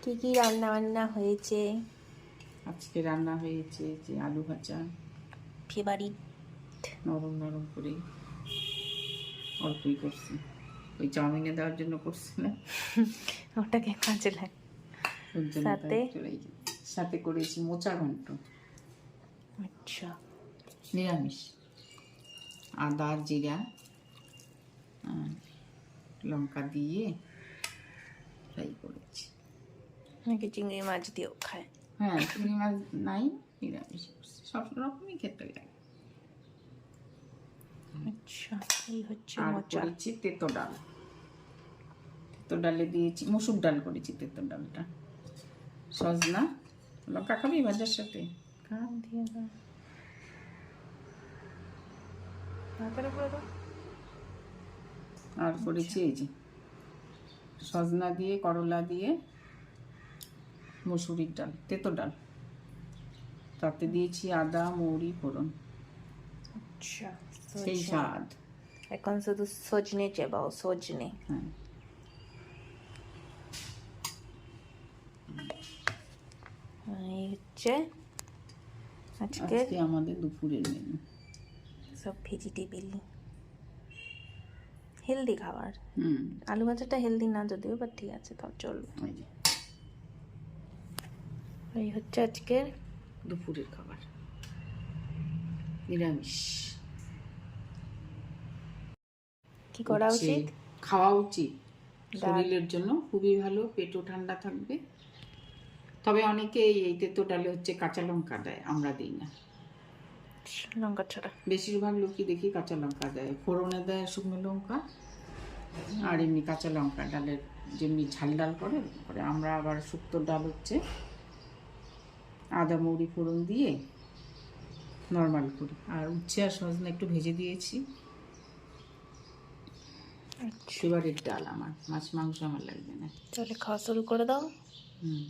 কি কি রান্না বান্না হয়েছে? আজকে রান্না হয়েছে যে আলু ভাজা, ফেভারিট। নরম নরম করে অল্পই করছি, ওই চাউমিনে দেওয়ার জন্য করছি না, ওটাকে কাজে লাগে। ওর জন্য সাথে সাথে করেছি মোচা ঘন্ট, আচ্ছা নিরামিষ, আদা জিরা লঙ্কা দিয়ে ফ্রাই করেছি। নাকি চিংড়ি মাছ দিয়েও খায়? হ্যাঁ, চিংড়ি মাছ নাই, নিরামিষ করছি, সব রকমই খেতে লাগে। আচ্ছা, এই হচ্ছে আর মোচা। করেছি তেতো ডাল, তেতো ডালে দিয়েছি মসুর ডাল করেছি, তেতো ডালটা সজনা লঙ্কা খাবি ভাজার সাথে দিয়ে দাও ভাতের উপরে দাও। আর করেছি এই যে সজনা দিয়ে করলা দিয়ে মসুরির ডাল, তেতো ডাল, তাতে দিয়েছি আদা মৌরি ফোড়ন, আচ্ছা সেই স্বাদ। এখন শুধু সজনে চেবাও, সজনে। হ্যাঁ, এই হচ্ছে আজকে আজকে আমাদের দুপুরের মেনু। সব ভেজিটেবিল, হেলদি খাবার। হুম, আলু ভাজাটা হেলদি না যদিও, বাট ঠিক আছে, তাও চলবে। এই যে এই হচ্ছে আজকের দুপুরের খাবার, নিরামিষ। কি করা হচ্ছে উচিত? খাওয়া উচিত, ডাল। শরীরের জন্য খুবই ভালো, পেটও ঠান্ডা থাকবে। তবে অনেকে এই তেতো ডালে হচ্ছে কাঁচা লঙ্কা দেয়, আমরা দিই না। লঙ্কা ছাড়া বেশিরভাগ লোকই দেখি কাঁচা লঙ্কা দেয়, ফোড়নে দেয় শুকনো লঙ্কা আর এমনি কাঁচা লঙ্কা ডালের যেমনি ঝাল ডাল করে করে। আমরা আবার শুক্তোর ডাল হচ্ছে আদা মৌরি ফোড়ন দিয়ে নর্মাল করি, আর উচ্ছে আর সজনে একটু ভেজে দিয়েছি। ফেভারিট ডাল আমার, মাছ মাংস আমার লাগবে না। তাহলে খাওয়া শুরু করে দাও। হুম।